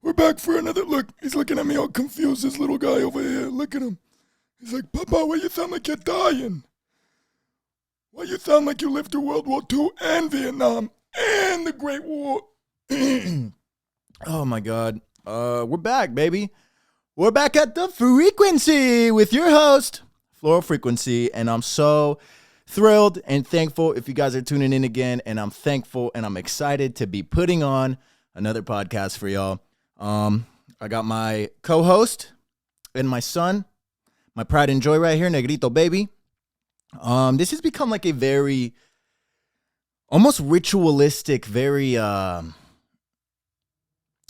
We're back for another look. He's looking at me all confused, this little guy over here. Look at him. He's like, Papa, why you sound like you're dying? Why you sound like you lived through World War II and Vietnam and the Great War? Oh my God. We're back, baby. We're back at the Freakquency with your host, Floral Frequency, and I'm so thrilled and thankful if you guys are tuning in again, and I'm thankful and I'm excited to be putting on another podcast for y'all. I got my co-host and my son, my pride and joy right here, Negrito baby. This has become like a very almost ritualistic, very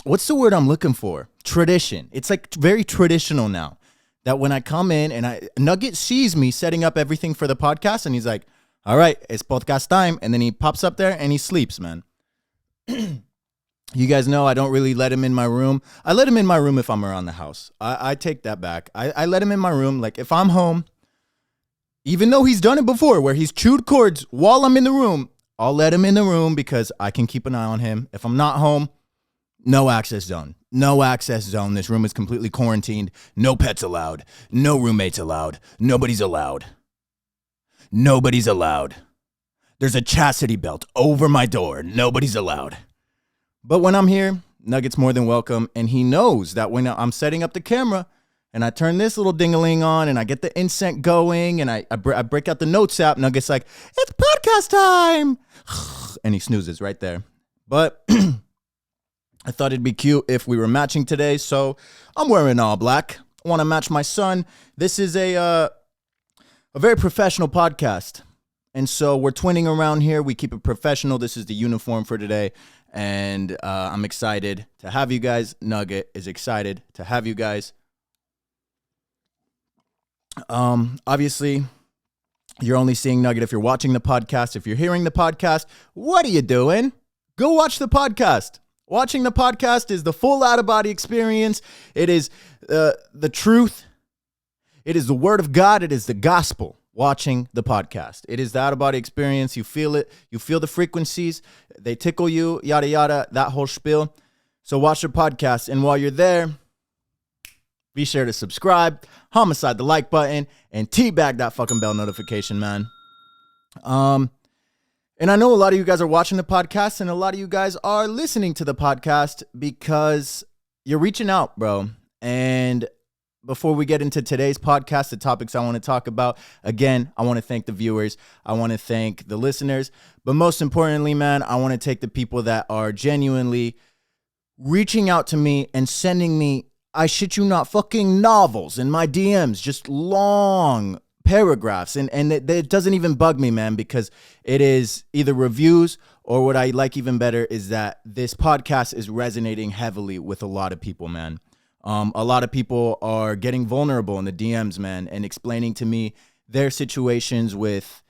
what's the word I'm looking for? Tradition. It's like very traditional now that when I come in and Nugget sees me setting up everything for the podcast and he's like, all right, it's podcast time. And then he pops up there and he sleeps, man. You guys know I don't really let him in my room. I let him in my room if I'm around the house. I take that back. I let him in my room. Like if I'm home, even though he's done it before where he's chewed cords while I'm in the room, I'll let him in the room because I can keep an eye on him. If I'm not home, no access zone. No access zone. This room is completely quarantined. No pets allowed. No roommates allowed. Nobody's allowed. Nobody's allowed. There's a chastity belt over my door. Nobody's allowed. But when I'm here, Nugget's more than welcome. And he knows that when I'm setting up the camera and I turn this little ding-a-ling on and I get the incense going and I break out the notes app, Nugget's like, it's podcast time. And he snoozes right there. But I thought it'd be cute if we were matching today, so I'm wearing all black. I want to match my son. This is a very professional podcast, and so we're twinning around here. We keep it professional. This is the uniform for today, and I'm excited to have you guys. Nugget is excited to have you guys. Obviously, you're only seeing Nugget if you're watching the podcast. If you're hearing the podcast, what are you doing? Go watch the podcast. Watching the podcast is the full out-of-body experience. It is the truth. It is the word of God. It is the gospel. Watching the podcast. It is the out-of-body experience. You feel it. You feel the frequencies. They tickle you, yada, yada, that whole spiel. So watch the podcast. And while you're there, be sure to subscribe, homicide the like button, and teabag that fucking bell notification, man. And I know a lot of you guys are watching the podcast and a lot of you guys are listening to the podcast because you're reaching out, bro. And before we get into today's podcast, the topics I want to talk about, again, I want to thank the viewers. I want to thank the listeners. But most importantly, man, I want to take the people that are genuinely reaching out to me and sending me, I shit you not, fucking novels in my DMs, just long paragraphs, and it doesn't even bug me, man, because it is either reviews or what I like even better is that this podcast is resonating heavily with a lot of people, man. A lot of people are getting vulnerable in the DMs, man, and explaining to me their situations with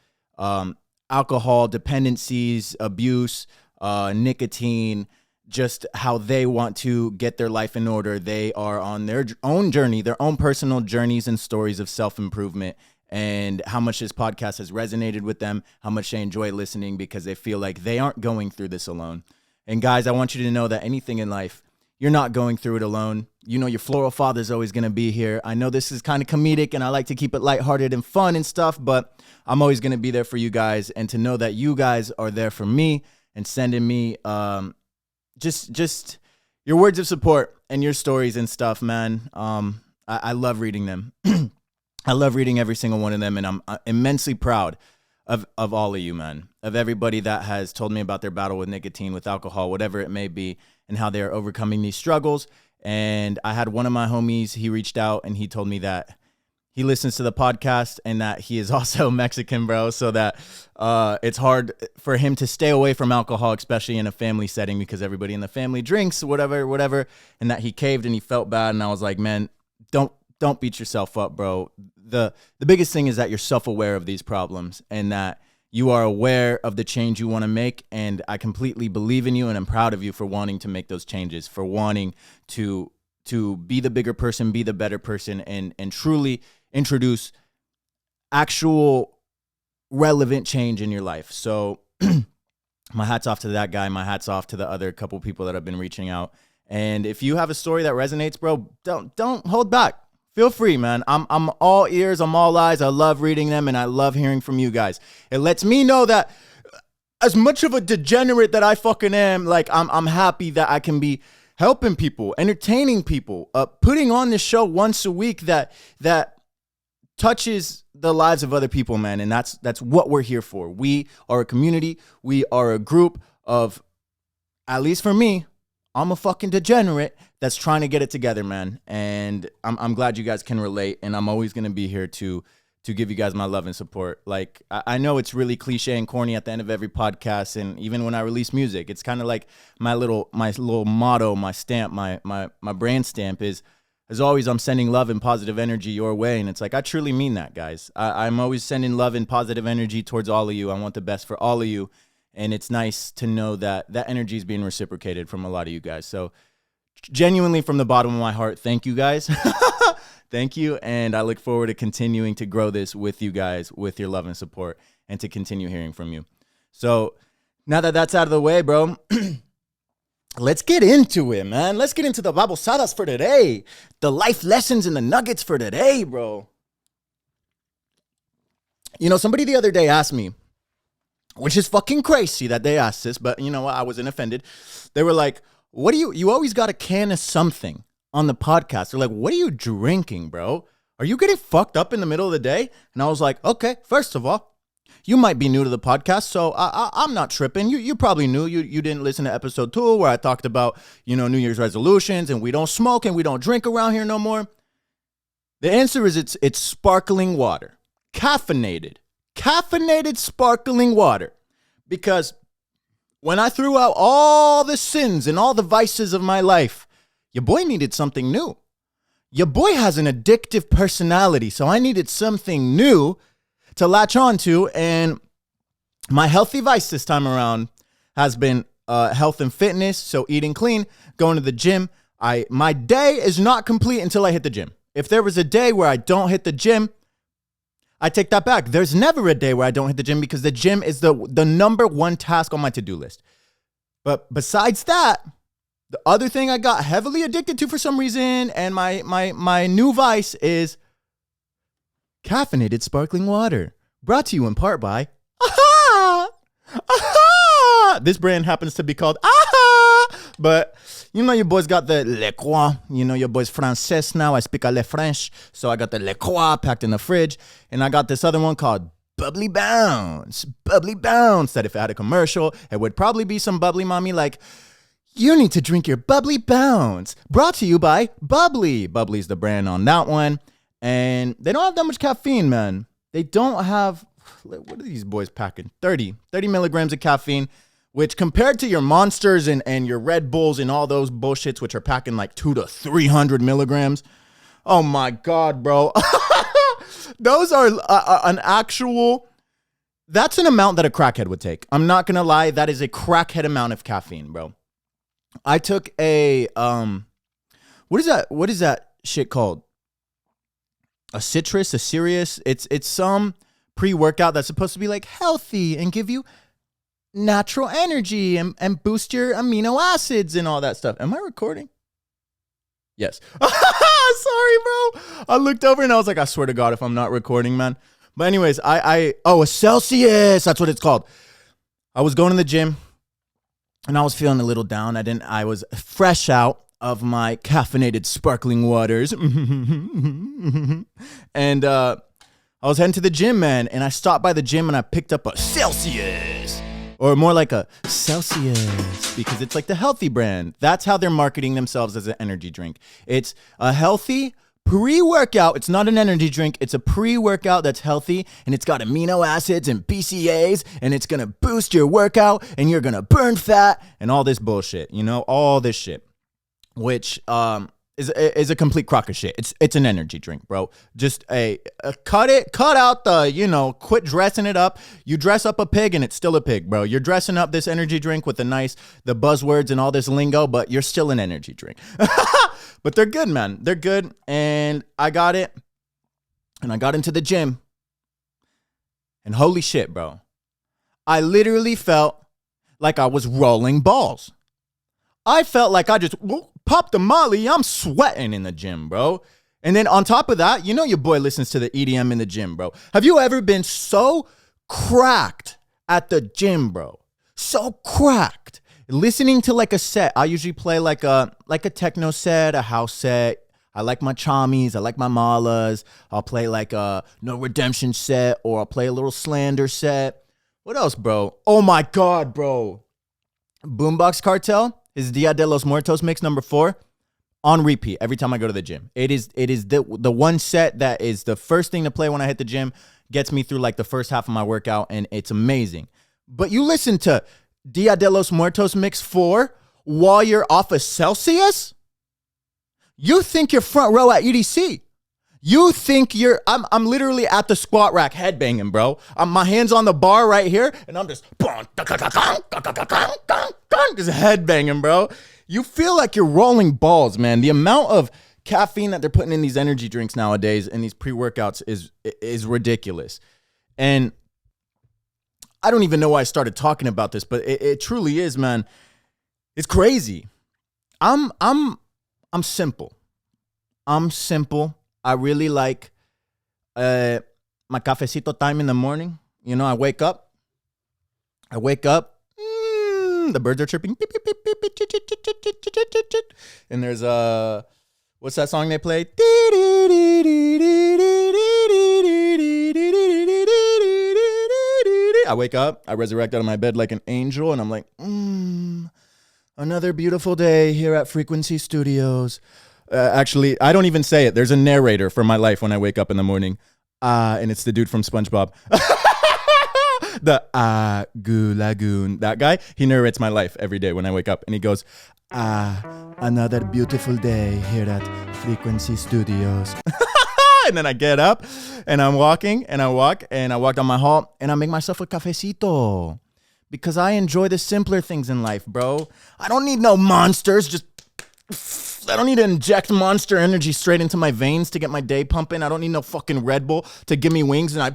alcohol dependencies, abuse, nicotine, just how they want to get their life in order. They are on their own journey, their own personal journeys and stories of self-improvement, and how much this podcast has resonated with them, how much they enjoy listening because they feel like they aren't going through this alone. And guys, I want you to know that anything in life, you're not going through it alone. You know your floral father's always going to be here. I know this is kind of comedic and I like to keep it lighthearted and fun and stuff, but I'm always going to be there for you guys. And to know that you guys are there for me and sending me just your words of support and your stories and stuff, man. I love reading them. I love reading every single one of them, and I'm immensely proud of all of you, man, of everybody that has told me about their battle with nicotine, with alcohol, whatever it may be, and how they're overcoming these struggles. And I had one of my homies, he reached out and he told me that he listens to the podcast and that he is also Mexican, bro, so that it's hard for him to stay away from alcohol, especially in a family setting because everybody in the family drinks, whatever, and that he caved and he felt bad. And I was like, man, don't beat yourself up, bro. The biggest thing is that you're self-aware of these problems and that you are aware of the change you want to make. And I completely believe in you and I'm proud of you for wanting to make those changes, for wanting to be the bigger person, be the better person, and truly introduce actual relevant change in your life. So my hat's off to that guy. My hat's off to the other couple people that have been reaching out And if you have a story that resonates, bro, don't hold back. Feel free, man. I'm all ears, I'm all eyes. I love reading them, and I love hearing from you guys. It lets me know that as much of a degenerate that I fucking am, like I'm happy that I can be helping people, entertaining people, putting on this show once a week that touches the lives of other people, man. And that's what we're here for. We are a community. We are a group of, at least for me, I'm a fucking degenerate that's trying to get it together, man. And I'm glad you guys can relate. And I'm always going to be here to give you guys my love and support. Like, I know it's really cliche and corny at the end of every podcast. And even when I release music, it's kind of like my little motto, my stamp, my brand stamp is, as always, I'm sending love and positive energy your way. And it's like, I truly mean that, guys. I'm always sending love and positive energy towards all of you. I want the best for all of you. And it's nice to know that that energy is being reciprocated from a lot of you guys. So genuinely, from the bottom of my heart, thank you guys. Thank you. And I look forward to continuing to grow this with you guys, with your love and support, and to continue hearing from you. So now that that's out of the way, bro, let's get into it, man. Let's get into the babosadas for today. The life lessons and the nuggets for today, bro. You know, somebody the other day asked me, which is fucking crazy that they asked this, but you know what? I wasn't offended. They were like, what do you always got a can of something on the podcast. They're like, what are you drinking, bro? Are you getting fucked up in the middle of the day? And I was like, okay, first of all, you might be new to the podcast, so I'm not tripping. You probably knew. You didn't listen to episode 2 where I talked about, New Year's resolutions and we don't smoke and we don't drink around here no more. The answer is it's sparkling water. Caffeinated sparkling water. Because when I threw out all the sins and all the vices of my life, your boy needed something new. Your boy has an addictive personality, so I needed something new to latch on to, and my healthy vice this time around has been health and fitness, so eating clean, going to the gym. My day is not complete until I hit the gym. If there was a day where I don't hit the gym, I take that back. There's never a day where I don't hit the gym because the gym is the number one task on my to-do list. But besides that, the other thing I got heavily addicted to for some reason, and my new vice is caffeinated sparkling water. Brought to you in part by Aha! Aha! This brand happens to be called Aha! But your boys got the Le Croix. Your boy's Francais now. I speak a le French. So I got the Le Croix packed in the fridge. And I got this other one called Bubbly Bounce. Bubbly Bounce. That if it had a commercial, it would probably be some bubbly mommy like, you need to drink your Bubbly Bounce. Brought to you by Bubbly. Bubbly's the brand on that one. And they don't have that much caffeine, man. They don't have, what are these boys packing? 30 milligrams of caffeine, which compared to your Monsters and your Red Bulls and all those bullshits, which are packing like 200 to 300 milligrams. Oh my God, bro. Those are an actual, that's an amount that a crackhead would take. I'm not going to lie. That is a crackhead amount of caffeine, bro. I took a, what is that shit called? A citrus, a Sirius. It's some pre-workout that's supposed to be like healthy and give you natural energy and boost your amino acids and all that stuff. Am I recording? Yes. Sorry, bro. I looked over and I was like, I swear to God, if I'm not recording, man. But anyways, a Celsius. That's what it's called. I was going to the gym and I was feeling a little down. I was fresh out of my caffeinated sparkling waters. And I was heading to the gym, man. And I stopped by the gym and I picked up a Celsius. Or more like a Celsius, because it's like the healthy brand. That's how they're marketing themselves as an energy drink. It's a healthy pre-workout. It's not an energy drink. It's a pre-workout that's healthy, and it's got amino acids and BCAAs, and it's going to boost your workout, and you're going to burn fat, and all this bullshit, all this shit, which is a complete crock of shit. It's an energy drink, bro. Just cut out the, quit dressing it up. You dress up a pig and it's still a pig, bro. You're dressing up this energy drink with the buzzwords and all this lingo, but you're still an energy drink. But they're good, man. They're good. And I got it. And I got into the gym. And holy shit, bro. I literally felt like I was rolling balls. I felt like I just pop the molly, I'm sweating in the gym, bro. And then on top of that, you know your boy listens to the EDM in the gym, bro. Have you ever been so cracked at the gym, bro? So cracked. Listening to like a set. I usually play like a techno set, a house set. I like my Chamis. I like my Malas. I'll play like a No Redemption set, or I'll play a little Slander set. What else, bro? Oh my God, bro. Boombox Cartel, his Dia de los Muertos mix number 4, on repeat every time I go to the gym. It is the one set that is the first thing to play when I hit the gym, gets me through like the first half of my workout, and it's amazing. But you listen to Dia de los Muertos mix 4 while you're off of Celsius? You think you're front row at EDC. You think I'm literally at the squat rack headbanging, bro. My hands on the bar right here, and I'm just headbanging, bro. You feel like you're rolling balls, man. The amount of caffeine that they're putting in these energy drinks nowadays and these pre-workouts is ridiculous. And I don't even know why I started talking about this, but it truly is, man. It's crazy. I'm simple. I'm simple. I really like my cafecito time in the morning. You know, I wake up. The birds are chirping. And there's what's that song they play? I wake up. I resurrect out of my bed like an angel, and I'm like, another beautiful day here at Freakquency Studios. Actually, I don't even say it. There's a narrator for my life when I wake up in the morning. And it's the dude from SpongeBob. The Goo Lagoon. That guy, he narrates my life every day when I wake up. And he goes, another beautiful day here at Freakquency Studios. And then I get up and I'm walking and I walk down my hall and I make myself a cafecito. Because I enjoy the simpler things in life, bro. I don't need no monsters. I don't need to inject Monster Energy straight into my veins to get my day pumping. I don't need no fucking Red Bull to give me wings and I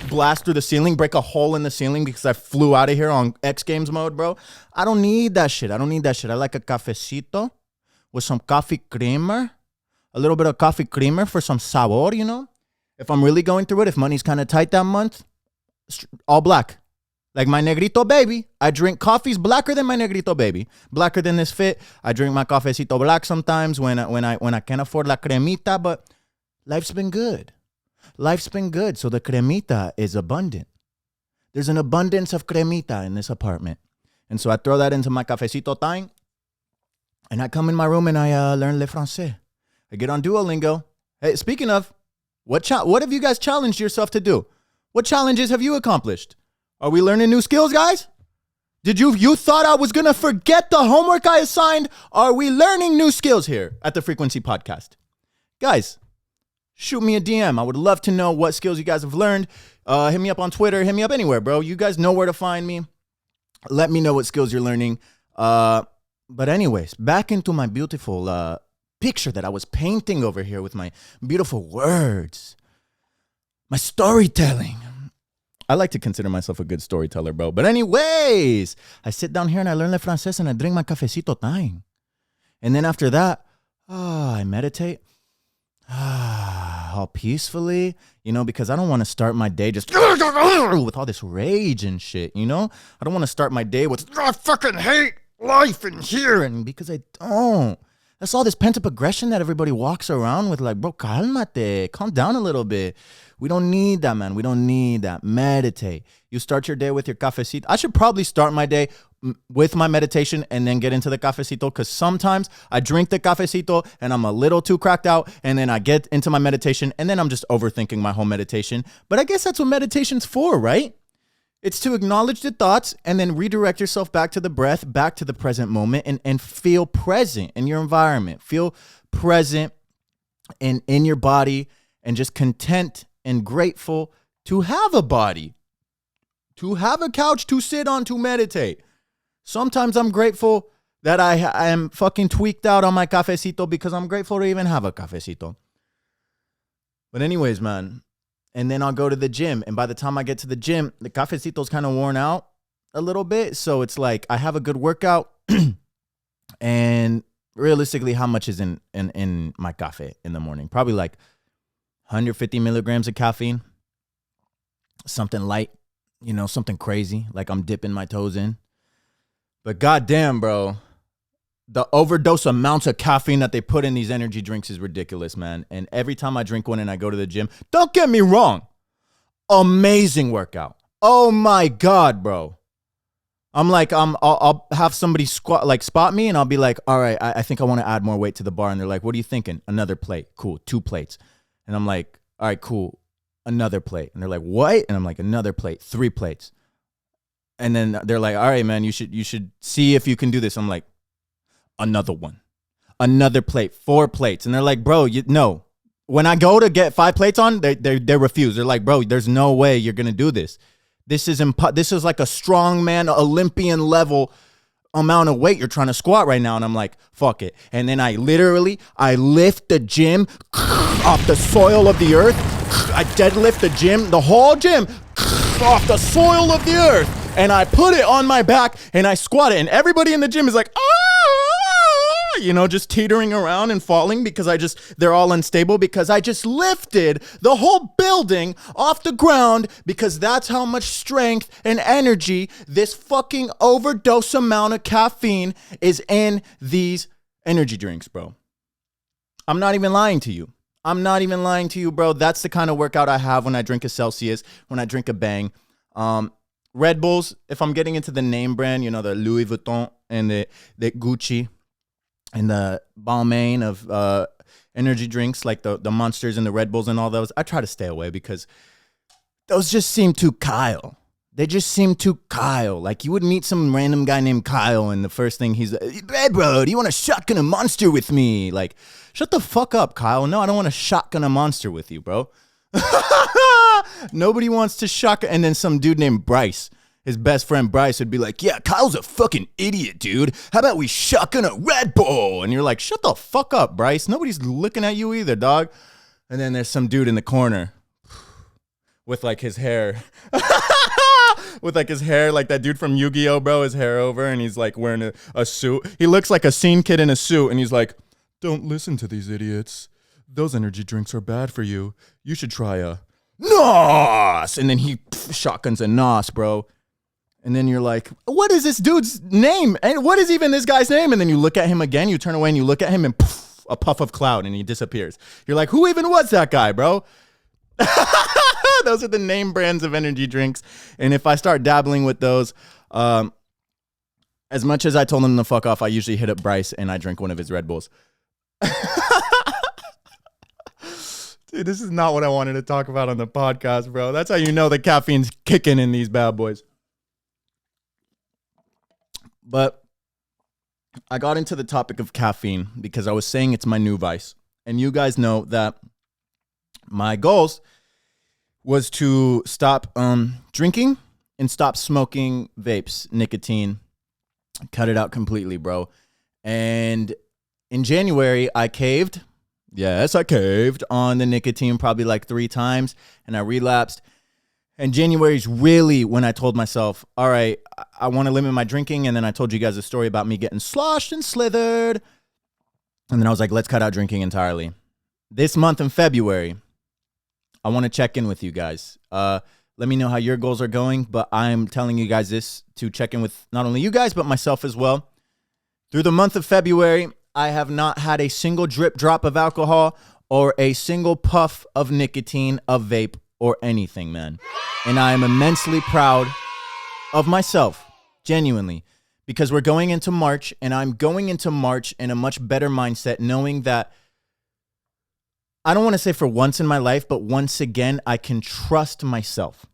blast through the ceiling, break a hole in the ceiling because I flew out of here on X Games mode, bro. I don't need that shit. I like a cafecito with some coffee creamer, a little bit of coffee creamer for some sabor, you know? If I'm really going through it, if money's kind of tight that month, all black. Like my Negrito baby, I drink coffees blacker than my Negrito baby, blacker than this fit. I drink my cafecito black sometimes when I can't afford la cremita, but life's been good. So the cremita is abundant. There's an abundance of cremita in this apartment, and so I throw that into my cafecito time, and I come in my room and I learn le français. I get on Duolingo. Hey, speaking of, what have you guys challenged yourself to do? What challenges have you accomplished? Are we learning new skills, guys? Did you thought I was going to forget the homework I assigned? Are we learning new skills here at the Freakquency Podcast? Guys, shoot me a DM. I would love to know what skills you guys have learned. Hit me up on Twitter. Hit me up anywhere, bro. You guys know where to find me. Let me know what skills you're learning. But anyways, back into my beautiful picture that I was painting over here with my beautiful words. My storytelling. I like to consider myself a good storyteller, bro. But anyways, I sit down here and I learn le francés and I drink my cafecito time. And then after that, I meditate. All peacefully, you know, because I don't want to start my day just with all this rage and shit, you know? I don't want to start my day with, I fucking hate life in here. And because I don't. That's all this pent-up aggression that everybody walks around with, like, bro, cálmate, calm down a little bit. We don't need that, man. We don't need that. Meditate. You start your day with your cafecito. I should probably start my day with my meditation and then get into the cafecito, because sometimes I drink the cafecito and I'm a little too cracked out, and then I get into my meditation and then I'm just overthinking my whole meditation. But I guess that's what meditation's for, right? It's to acknowledge the thoughts and then redirect yourself back to the breath, back to the present moment, and feel present in your environment. Feel present in your body and just content and grateful to have a body, to have a couch to sit on, to meditate. Sometimes I'm grateful that I am fucking tweaked out on my cafecito because I'm grateful to even have a cafecito. But anyways, man. And then I'll go to the gym. And by the time I get to the gym, the cafecito's kind of worn out a little bit. So it's like I have a good workout and realistically, how much is in my cafe in the morning? Probably like 150 milligrams of caffeine. Something light, something crazy, like I'm dipping my toes in. But goddamn, bro, the overdose amounts of caffeine that they put in these energy drinks is ridiculous, man. And every time I drink one and I go to the gym, don't get me wrong, amazing workout. Oh my God, bro. I'm like, I'll have somebody spot me, and I'll be like, all right, I think I want to add more weight to the bar. And they're like, what are you thinking? Another plate. Cool. 2 plates. And I'm like, all right, cool. Another plate. And they're like, what? And I'm like, another plate. 3 plates. And then they're like, all right, man, you should see if you can do this. I'm like, another one. Another plate. 4 plates. And they're like, bro, no. When I go to get 5 plates on, they refuse. They're like, bro, there's no way you're going to do this. This is like a strongman Olympian level amount of weight you're trying to squat right now. And I'm like, fuck it. And then I lift the gym off the soil of the earth. I deadlift the gym, the whole gym off the soil of the earth. And I put it on my back and I squat it. And everybody in the gym is like, just teetering around and falling because they're all unstable because I just lifted the whole building off the ground because that's how much strength and energy this fucking overdose amount of caffeine is in these energy drinks, bro. I'm not even lying to you. Bro. That's the kind of workout I have when I drink a Celsius, when I drink a Bang. Red Bulls, if I'm getting into the name brand, the Louis Vuitton and the Gucci, and the Balmain of energy drinks like the Monsters and the Red Bulls and all those, I try to stay away because those just seem too Kyle. They just seem too Kyle. Like you would meet some random guy named Kyle and the first thing he's like, hey bro, do you want to shotgun a monster with me? Like, shut the fuck up, Kyle. No, I don't want to shotgun a monster with you, bro. Nobody wants to shotgun. And then some dude named Bryce, his best friend Bryce, would be like, yeah, Kyle's a fucking idiot, dude. How about we shotgun a Red Bull? And you're like, shut the fuck up, Bryce. Nobody's looking at you either, dog. And then there's some dude in the corner with like his hair. Like that dude from Yu-Gi-Oh, bro, his hair over, and he's like wearing a suit. He looks like a scene kid in a suit, and he's like, don't listen to these idiots. Those energy drinks are bad for you. You should try a NOS. And then he shotguns a NOS, bro. And then you're like, what is this dude's name? And what is even this guy's name? And then you look at him again, you turn away and you look at him and a puff of cloud and he disappears. You're like, who even was that guy, bro? Those are the name brands of energy drinks. And if I start dabbling with those, as much as I told him to fuck off, I usually hit up Bryce and I drink one of his Red Bulls. Dude, this is not what I wanted to talk about on the podcast, bro. That's how you know the caffeine's kicking in these bad boys. But I got into the topic of caffeine because I was saying it's my new vice. And you guys know that my goals was to stop drinking and stop smoking vapes, nicotine, cut it out completely, bro. And in January, I caved. Yes, I caved on the nicotine probably like 3 times, and I relapsed. And January is really when I told myself, all right, I want to limit my drinking. And then I told you guys a story about me getting sloshed and slithered. And then I was like, let's cut out drinking entirely. This month in February, I want to check in with you guys. Let me know how your goals are going. But I'm telling you guys this to check in with not only you guys, but myself as well. Through the month of February, I have not had a single drop of alcohol or a single puff of nicotine, of vape, or anything, man. And I am immensely proud of myself, genuinely, because we're going into March, and I'm going into March in a much better mindset, knowing that I don't want to say for once in my life, but once again, I can trust myself.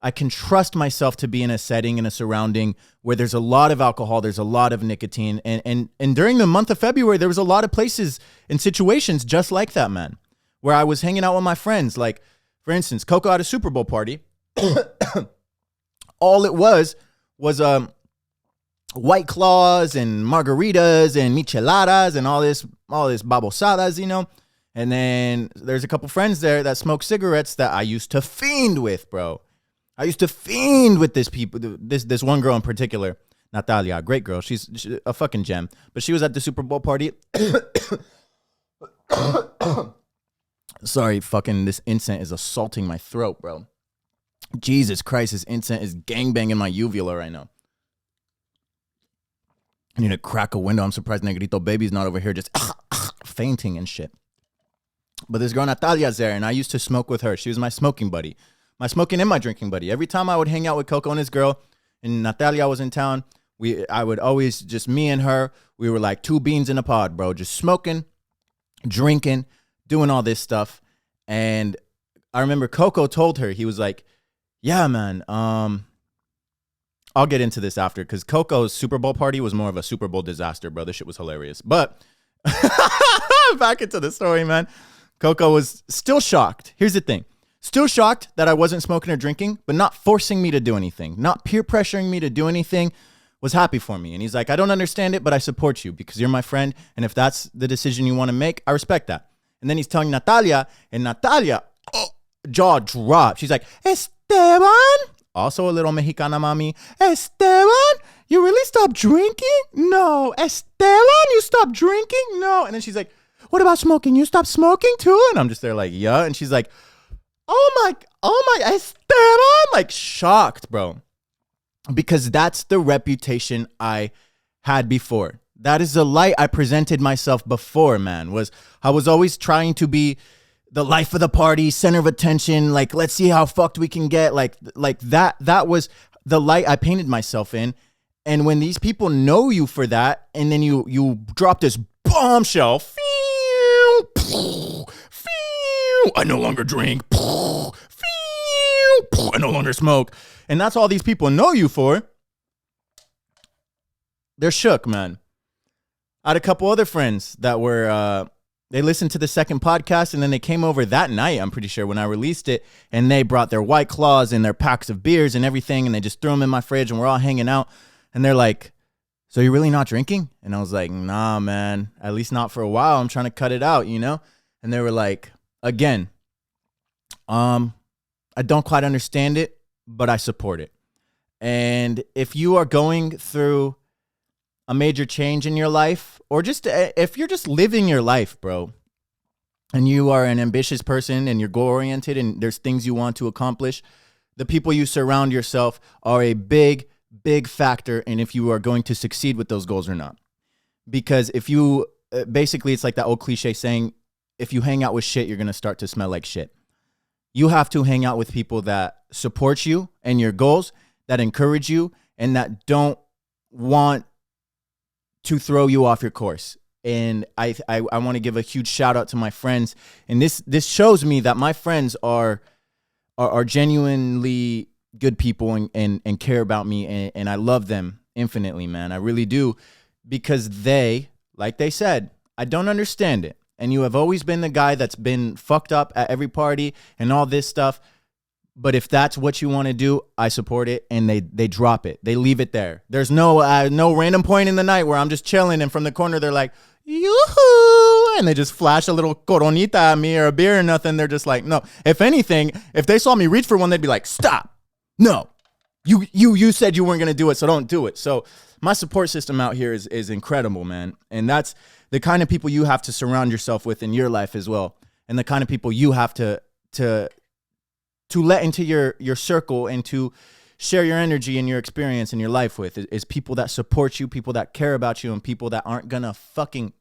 I can trust myself to be in a setting, in a surrounding where there's a lot of alcohol, there's a lot of nicotine. And during the month of February, there was a lot of places and situations just like that, man, where I was hanging out with my friends. Like, for instance, KoKo at a Super Bowl party. All it was White Claws and margaritas and micheladas and all this babosadas, you know. And then there's a couple friends there that smoke cigarettes that I used to fiend with, bro. I used to fiend with this one girl in particular Natalia, great girl. She's a fucking gem. But she was at the Super Bowl party. Sorry, fucking this incense is assaulting my throat, bro. Jesus Christ, this incense is gangbanging my uvula right now. I need to crack a window. I'm surprised Negrito Baby's not over here just fainting and shit. But this girl Natalia's there, and I used to smoke with her. She was my smoking buddy. My smoking and my drinking buddy. Every time I would hang out with KoKo and his girl, and Natalia was in town, I would always, just me and her, we were like two beans in a pod, bro. Just smoking, drinking, doing all this stuff. And I remember KoKo told her, he was like, yeah, man, I'll get into this after, because KoKo's Super Bowl party was more of a Super Bowl disaster, bro. This shit was hilarious. But back into the story, man. KoKo was still shocked. Here's the thing. Still shocked that I wasn't smoking or drinking, but not forcing me to do anything. Not peer pressuring me to do anything. Was happy for me. And he's like, I don't understand it, but I support you because you're my friend. And if that's the decision you want to make, I respect that. And then he's telling Natalia, and Natalia, jaw dropped. She's like, Esteban? Also a little Mexicana mami. Esteban, you really stopped drinking? No. Esteban, you stopped drinking? No. And then she's like, what about smoking? You stopped smoking too? And I'm just there like, yeah. And she's like, oh my, Esteban. Like shocked, bro. Because that's the reputation I had before. That is the light I presented myself before, man. I was always trying to be the life of the party, center of attention. Like, let's see how fucked we can get. Like that was the light I painted myself in. And when these people know you for that, and then you drop this bombshell, I no longer drink, I no longer smoke. And that's all these people know you for. They're shook, man. I had a couple other friends that were, they listened to the second podcast, and then they came over that night, I'm pretty sure, when I released it, and they brought their White Claws and their packs of beers and everything, and they just threw them in my fridge, and we're all hanging out, and they're like, so you're really not drinking? And I was like, nah, man, at least not for a while. I'm trying to cut it out, you know? And they were like, again, I don't quite understand it, but I support it. And if you are going through a major change in your life, or just if you're just living your life, bro, and you are an ambitious person and you're goal oriented and there's things you want to accomplish, the people you surround yourself are a big factor in if you are going to succeed with those goals or not. Because if you basically, it's like that old cliche saying, if you hang out with shit, you're going to start to smell like shit. You have to hang out with people that support you and your goals, that encourage you, and that don't want to throw you off your course. And I want to give a huge shout out to my friends. And this shows me that my friends are genuinely good people and care about me. And I love them infinitely, man. I really do. Because they, like they said, I don't understand it. And you have always been the guy that's been fucked up at every party and all this stuff. But if that's what you want to do, I support it. And they drop it. They leave it there. There's no random point in the night where I'm just chilling, and from the corner they're like, yoo-hoo, and they just flash a little coronita at me or a beer or nothing. They're just like, no. If anything, if they saw me reach for one, they'd be like, stop. No. You said you weren't going to do it, so don't do it. So my support system out here is incredible, man. And that's the kind of people you have to surround yourself with in your life as well. And the kind of people you have to let into your circle and to share your energy and your experience in your life with is people that support you, people that care about you, and people that aren't gonna fucking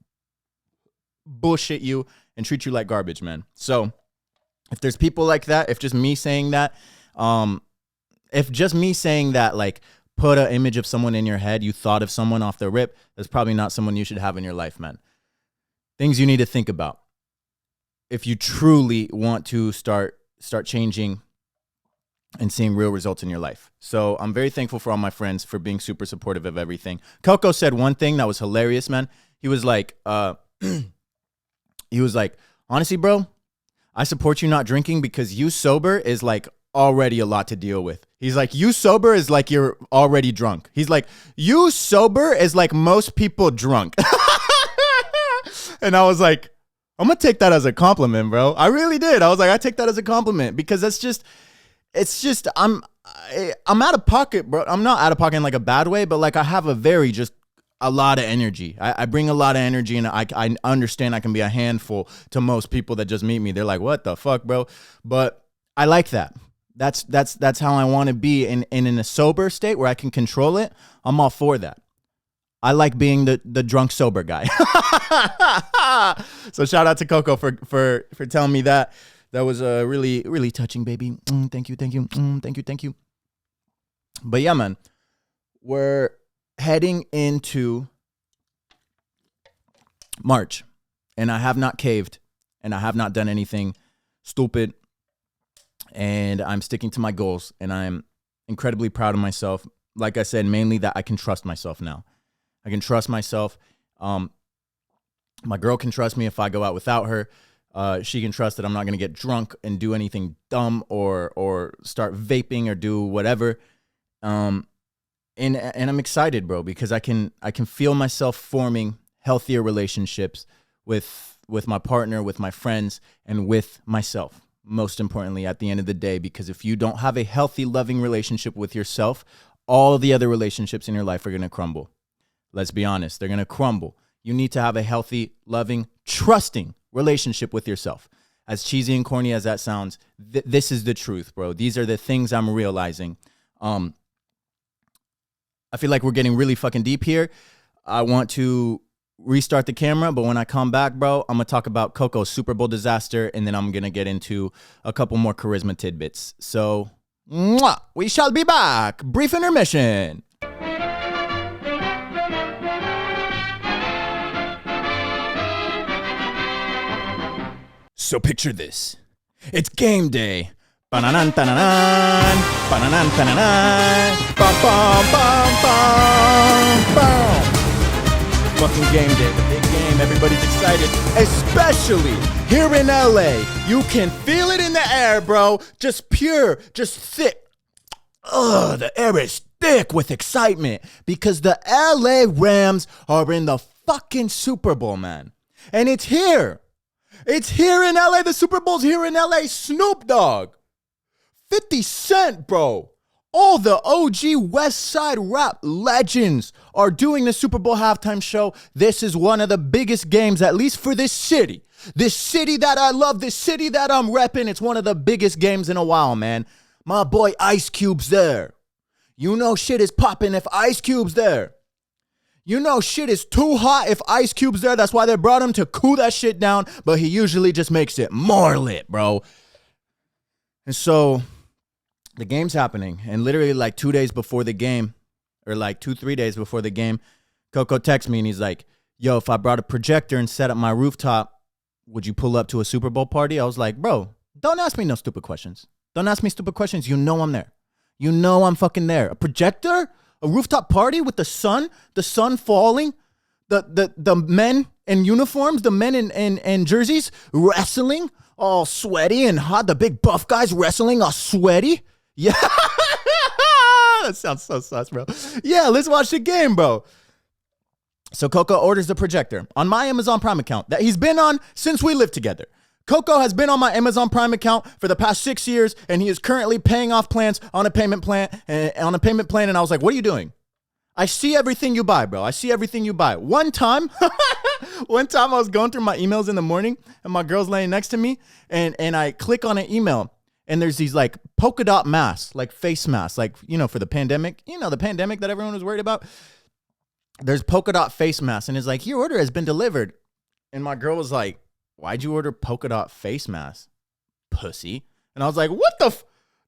bullshit you and treat you like garbage, man. So if there's people like that, if just me saying that, like, put an image of someone in your head, you thought of someone off the rip, that's probably not someone you should have in your life, man. Things you need to think about if you truly want to start changing and seeing real results in your life. So I'm very thankful for all my friends for being super supportive of everything. KoKo said one thing that was hilarious, man. He was like, honestly, bro, I support you not drinking because you sober is like already a lot to deal with. He's like, you sober is like you're already drunk. He's like, you sober is like most people drunk. And I was like, I'm going to take that as a compliment, bro. I really did. I was like, I take that as a compliment because it's just, I'm out of pocket, bro. I'm not out of pocket in like a bad way, but like I have a lot of energy. I bring a lot of energy, and I understand I can be a handful to most people that just meet me. They're like, what the fuck, bro? But I like that. That's how I want to be. And in a sober state where I can control it, I'm all for that. I like being the drunk sober guy. So shout out to KoKo for telling me that. That was really, really touching, baby. Thank you. Thank you. But yeah, man, we're heading into March, and I have not caved, and I have not done anything stupid, and I'm sticking to my goals, and I'm incredibly proud of myself. Like I said, mainly that I can trust myself now. I can trust myself. My girl can trust me if I go out without her. She can trust that I'm not going to get drunk and do anything dumb or start vaping or do whatever. And I'm excited, bro, because I can feel myself forming healthier relationships with my partner, with my friends, and with myself. Most importantly, at the end of the day, because if you don't have a healthy, loving relationship with yourself, all the other relationships in your life are going to crumble. Let's be honest, they're going to crumble. You need to have a healthy, loving, trusting relationship with yourself. As cheesy and corny as that sounds, this is the truth, bro. These are the things I'm realizing. I feel like we're getting really fucking deep here. I want to restart the camera, but when I come back, bro, I'm going to talk about KoKo's Super Bowl disaster, and then I'm going to get into a couple more charisma tidbits. So, we shall be back. Brief intermission. So picture this. It's game day. Ba-na-nan, ta-na-nan. Ba-na-nan, ta-na-nan. Bum, bum, bum, bum. Fucking game day. The big game. Everybody's excited. Especially here in LA. You can feel it in the air, bro. Just pure, just thick. The air is thick with excitement because the LA Rams are in the fucking Super Bowl, man. And it's here. It's here in LA. The Super Bowl's here in LA. Snoop Dogg. 50 Cent, bro. All the OG West Side rap legends are doing the Super Bowl halftime show. This is one of the biggest games, at least for this city. This city that I love, this city that I'm repping. It's one of the biggest games in a while, man. My boy Ice Cube's there. You know shit is popping if Ice Cube's there. You know shit is too hot if Ice Cube's there. That's why they brought him to cool that shit down. But he usually just makes it more lit, bro. And so the game's happening. And literally like 2 days before the game, or like 2-3 days before the game, KoKo texts me and he's like, yo, if I brought a projector and set up my rooftop, would you pull up to a Super Bowl party? I was like, bro, don't ask me no stupid questions. Don't ask me stupid questions. You know I'm there. You know I'm fucking there. A projector? A rooftop party with the sun falling, the men in uniforms, the men in jerseys wrestling, all sweaty and hot. The big buff guys wrestling, all sweaty. Yeah, that sounds so sus, bro. Yeah, let's watch the game, bro. So KoKo orders the projector on my Amazon Prime account that he's been on since we lived together. KoKo has been on my Amazon Prime account for the past 6 years, and he is currently paying off plans on a payment plan. And I was like, "What are you doing?" I see everything you buy, bro. I see everything you buy. One time I was going through my emails in the morning, and my girl's laying next to me, and I click on an email, and there's these like polka dot masks, like face masks, like for the pandemic. The pandemic that everyone was worried about. There's polka dot face masks, and it's like, your order has been delivered. And my girl was like, why'd you order polka dot face mask, pussy? And I was like, what the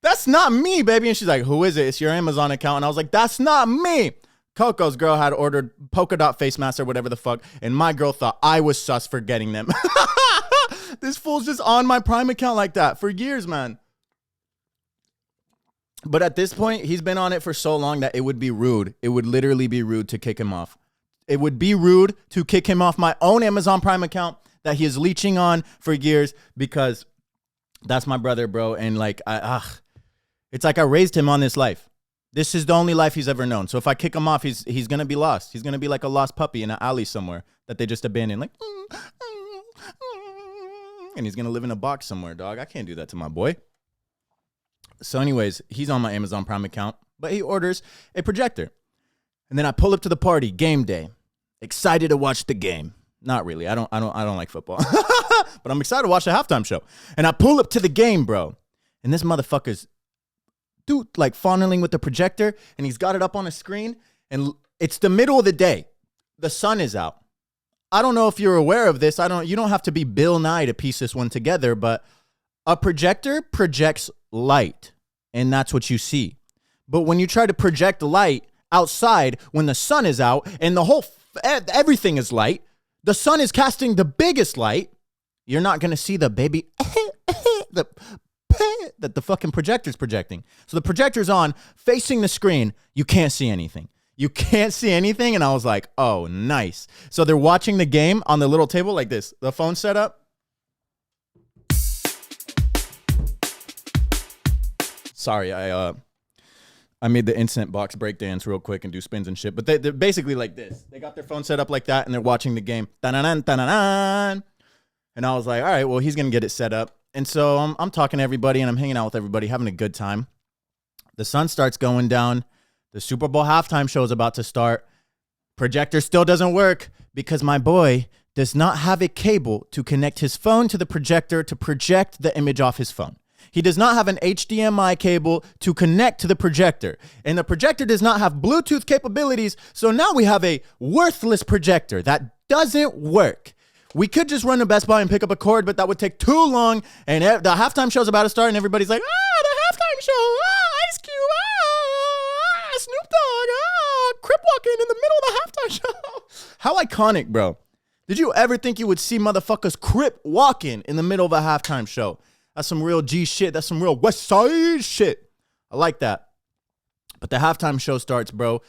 that's not me, baby. And she's like, who is it? It's your Amazon account. And I was like, that's not me. KoKo's girl had ordered polka dot face masks or whatever the fuck. And my girl thought I was sus for getting them. This fool's just on my Prime account like that for years, man. But at this point, he's been on it for so long that it would be rude. It would literally be rude to kick him off. It would be rude to kick him off my own Amazon Prime account that he is leeching on for years, because that's my brother, bro. And like, it's like I raised him on this life. This is the only life he's ever known. So if I kick him off, he's going to be lost. He's going to be like a lost puppy in an alley somewhere that they just abandoned. Like, and he's going to live in a box somewhere, dog. I can't do that to my boy. So anyways, he's on my Amazon Prime account, but he orders a projector. And then I pull up to the party, game day. Excited to watch the game. Not really. I don't like football. But I'm excited to watch the halftime show. And I pull up to the game, bro. And this motherfucker's like fondling with the projector, and he's got it up on a screen, and it's the middle of the day. The sun is out. I don't know if you're aware of this. You don't have to be Bill Nye to piece this one together, but a projector projects light, and that's what you see. But when you try to project light outside when the sun is out and everything is light, the sun is casting the biggest light, you're not going to see the baby that the fucking projector's projecting. So the projector's on, facing the screen. You can't see anything. You can't see anything. And I was like, oh, nice. So they're watching the game on the little table like this. The phone set up. Sorry, I made the instant box breakdance real quick and do spins and shit. But they're basically like this. They got their phone set up like that, and they're watching the game. Da-na-nan, da-na-nan. And I was like, all right, well, he's going to get it set up. And so I'm talking to everybody, and I'm hanging out with everybody, having a good time. The sun starts going down. The Super Bowl halftime show is about to start. Projector still doesn't work because my boy does not have a cable to connect his phone to the projector to project the image off his phone. He does not have an HDMI cable to connect to the projector. And the projector does not have Bluetooth capabilities. So now we have a worthless projector that doesn't work. We could just run to Best Buy and pick up a cord, but that would take too long. And the halftime show's about to start, and everybody's like, the halftime show, Ice Cube, Snoop Dogg, Crip walking in the middle of the halftime show. How iconic, bro. Did you ever think you would see motherfuckers Crip walking in the middle of a halftime show? That's some real G shit. That's some real West Side shit. I like that. But the halftime show starts, bro,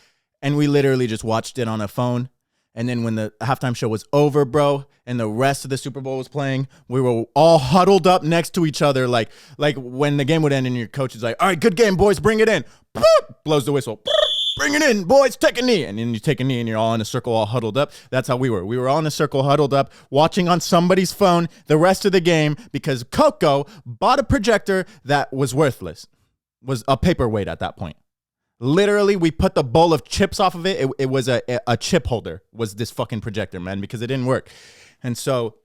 and we literally just watched it on a phone. And then when the halftime show was over, bro, and the rest of the Super Bowl was playing, we were all huddled up next to each other. Like when the game would end and your coach is like, all right, good game, boys, bring it in. Blows the whistle. Bring it in, boys, take a knee. And then you take a knee and you're all in a circle, all huddled up. That's how we were. We were all in a circle, huddled up, watching on somebody's phone the rest of the game because KoKo bought a projector that was worthless, was a paperweight at that point. Literally, we put the bowl of chips off of it. It was a chip holder, was this fucking projector, man, because it didn't work. And so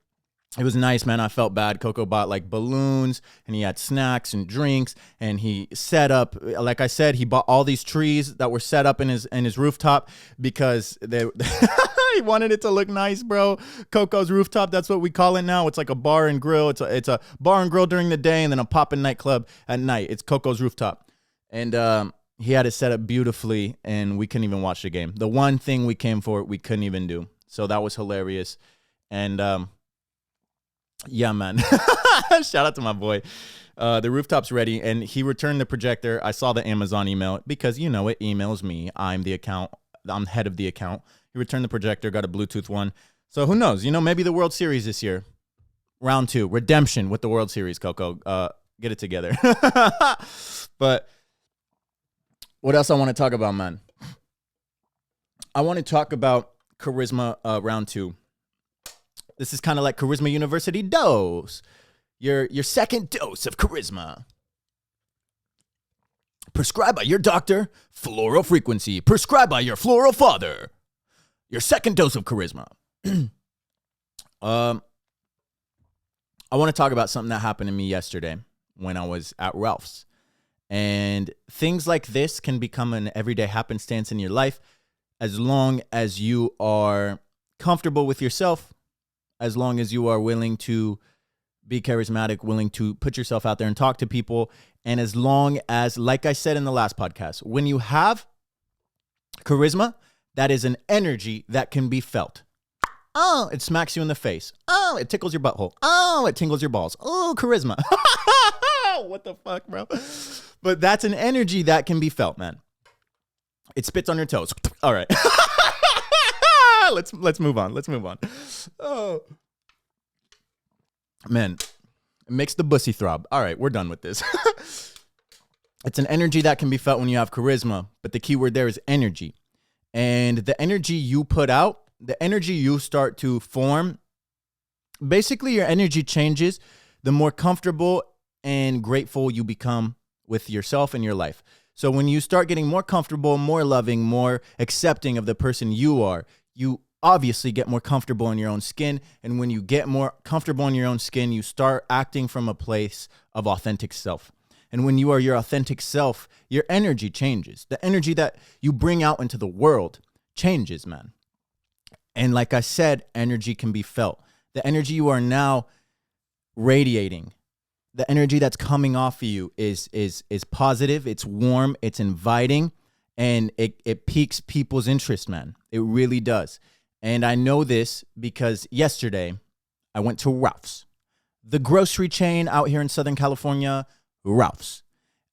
it was nice, man. I felt bad. KoKo bought like balloons, and he had snacks and drinks, and he set up, like I said, he bought all these trees that were set up in his rooftop because he wanted it to look nice, bro. Cocos Rooftop, that's what we call it now. It's like a bar and grill. It's a bar and grill during the day, and then a poppin' nightclub at night. It's Cocos Rooftop. And he had it set up beautifully, and we couldn't even watch the game. The one thing we came for, we couldn't even do. So that was hilarious. And yeah, man. Shout out to my boy. The rooftop's ready, and he returned the projector. I saw the Amazon email because, you know, it emails me. I'm head of the account. He returned the projector, got a Bluetooth one. So who knows? You know, maybe the World Series this year. Round 2, redemption with the World Series, KoKo. Get it together. But what else I want to talk about, man? I want to talk about Charisma round 2. This is kind of like Charisma University dose. Your second dose of charisma. Prescribed by your doctor, Floral Frequency. Prescribed by your floral father. Your second dose of charisma. I want to talk about something that happened to me yesterday when I was at Ralph's. And things like this can become an everyday happenstance in your life as long as you are comfortable with yourself, as long as you are willing to be charismatic, willing to put yourself out there and talk to people, and as long as, like I said in the last podcast, when you have charisma, that is an energy that can be felt. Oh, it smacks you in the face. Oh, it tickles your butthole. Oh, it tingles your balls. Oh, charisma. What the fuck, bro? But that's an energy that can be felt, man. It spits on your toes. All right. Let's move on. Let's move on. Oh. Man, it makes the bussy throb. All right, we're done with this. It's an energy that can be felt when you have charisma, but the key word there is energy. And the energy you put out, the energy you start to form, basically your energy changes the more comfortable and grateful you become with yourself and your life. So when you start getting more comfortable, more loving, more accepting of the person you are, you obviously get more comfortable in your own skin. And when you get more comfortable in your own skin, you start acting from a place of authentic self. And when you are your authentic self, your energy changes. The energy that you bring out into the world changes, man. And like I said, energy can be felt. The energy you are now radiating, the energy that's coming off of you is positive, it's warm, it's inviting, and it piques people's interest, man. It really does. And I know this because yesterday I went to Ralph's, the grocery chain out here in Southern California, Ralph's.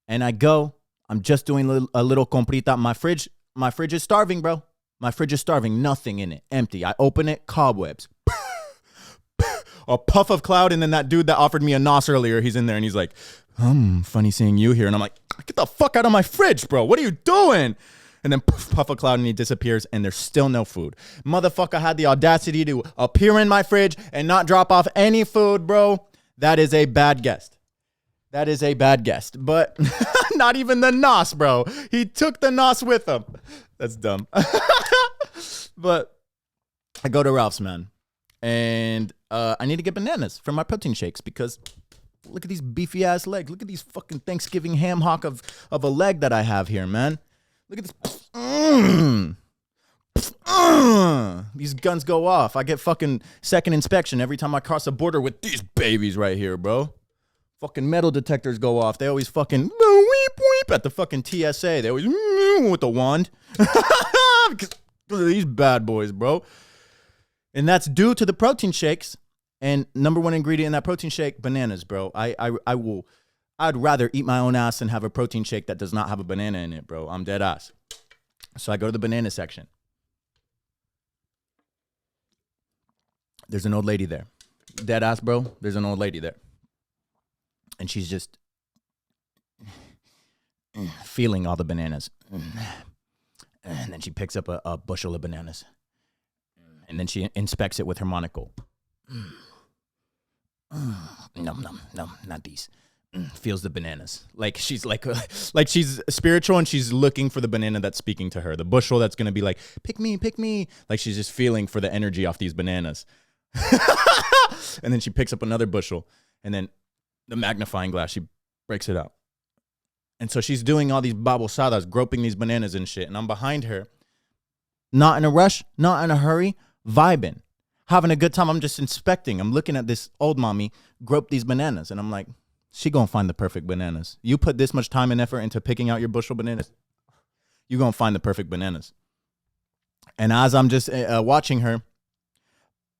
And I'm just doing a little comprita. My fridge is starving, bro. My fridge is starving, nothing in it, empty. I open it, cobwebs. A puff of cloud, and then that dude that offered me a nos earlier, he's in there, and he's like, funny seeing you here. And I'm like, get the fuck out of my fridge, bro. What are you doing? And then puff of cloud, and he disappears, and there's still no food. Motherfucker had the audacity to appear in my fridge and not drop off any food, bro. That is a bad guest. That is a bad guest. But not even the nos, bro. He took the nos with him. That's dumb. But I go to Ralph's, man. And I need to get bananas for my protein shakes because look at these beefy ass legs. Look at these fucking Thanksgiving ham hock of a leg that I have here, man. Look at this. These guns go off. I get fucking second inspection every time I cross the border with these babies right here, bro. Fucking metal detectors go off. They always fucking weep, weep at the fucking TSA. They always with the wand. Because these bad boys, bro. And that's due to the protein shakes. And number one ingredient in that protein shake, bananas, bro. I'd rather eat my own ass than have a protein shake that does not have a banana in it, bro. I'm dead ass. So I go to the banana section. There's an old lady there. Dead ass, bro. There's an old lady there. And she's just feeling all the bananas. And then she picks up a bushel of bananas. And then she inspects it with her monocle. No, not these. Feels the bananas. Like she's like she's spiritual and she's looking for the banana that's speaking to her. The bushel that's going to be like, pick me. Like she's just feeling for the energy off these bananas. And then she picks up another bushel. And then the magnifying glass, she breaks it out. And so she's doing all these babosadas, groping these bananas and shit. And I'm behind her, not in a rush, not in a hurry, vibing, having a good time. I'm just inspecting. I'm looking at this old mommy grope these bananas. And I'm like, she gonna find the perfect bananas. You put this much time and effort into picking out your bushel bananas, you gonna find the perfect bananas. And as I'm just watching her,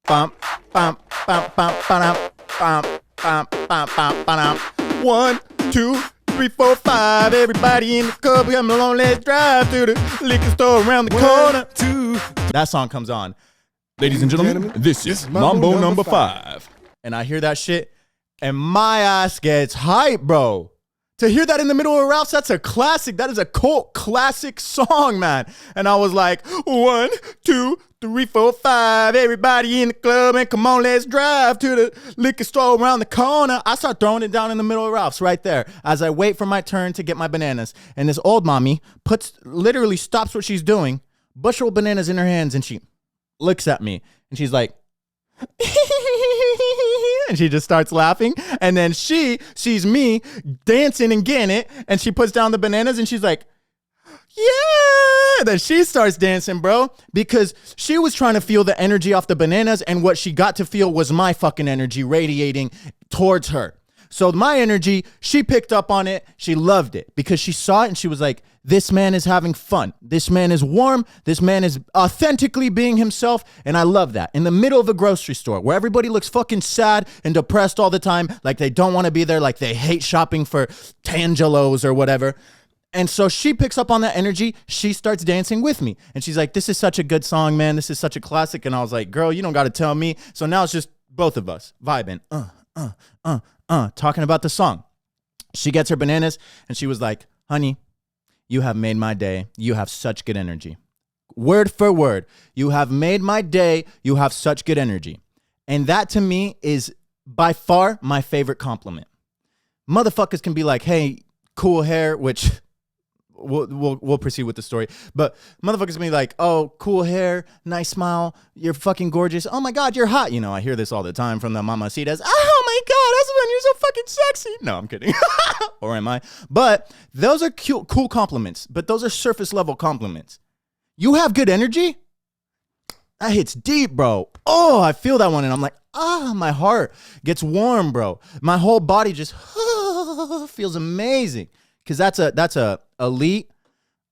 bump, bump, bump, bump, bump, bump, bump, bump, bump, bump. 1, 2, 3, 4, 5. Everybody in the club, come along, let's drive to the liquor store around the corner. 2. That song comes on. Ladies and gentlemen, this is Mambo number 5. And I hear that shit, and my ass gets hype, bro. To hear that in the middle of Ralph's, that's a classic. That is a cult classic song, man. And I was like, 1, 2, 3, 4, 5. Everybody in the club, and come on, let's drive to the liquor store around the corner. I start throwing it down in the middle of Ralph's right there as I wait for my turn to get my bananas. And this old mommy literally stops what she's doing, bushel of bananas in her hands, and she looks at me, and she's like, and she just starts laughing. And then she sees me dancing and getting it, and she puts down the bananas, and she's like, yeah. Then she starts dancing, bro, because she was trying to feel the energy off the bananas, and what she got to feel was my fucking energy radiating towards her. So my energy, she picked up on it. She loved it because she saw it and she was like, this man is having fun. This man is warm. This man is authentically being himself. And I love that. In the middle of a grocery store where everybody looks fucking sad and depressed all the time, like they don't want to be there, like they hate shopping for Tangelos or whatever. And so she picks up on that energy. She starts dancing with me. And she's like, this is such a good song, man. This is such a classic. And I was like, girl, you don't got to tell me. So now it's just both of us vibing, talking about the song. She gets her bananas and she was like, honey, you have made my day. You have such good energy. Word for word. You have made my day. You have such good energy. And that to me is by far my favorite compliment. Motherfuckers can be like, hey, cool hair, which we'll proceed with the story. But motherfuckers be like, oh, cool hair, nice smile, you're fucking gorgeous. Oh my God, you're hot. You know, I hear this all the time from the mamacitas. Oh my God, Esteban, you're so fucking sexy. No, I'm kidding. Or am I? But those are cute, cool compliments. But those are surface level compliments. You have good energy? That hits deep, bro. Oh, I feel that one. And I'm like, my heart gets warm, bro. My whole body just feels amazing. Because that's a elite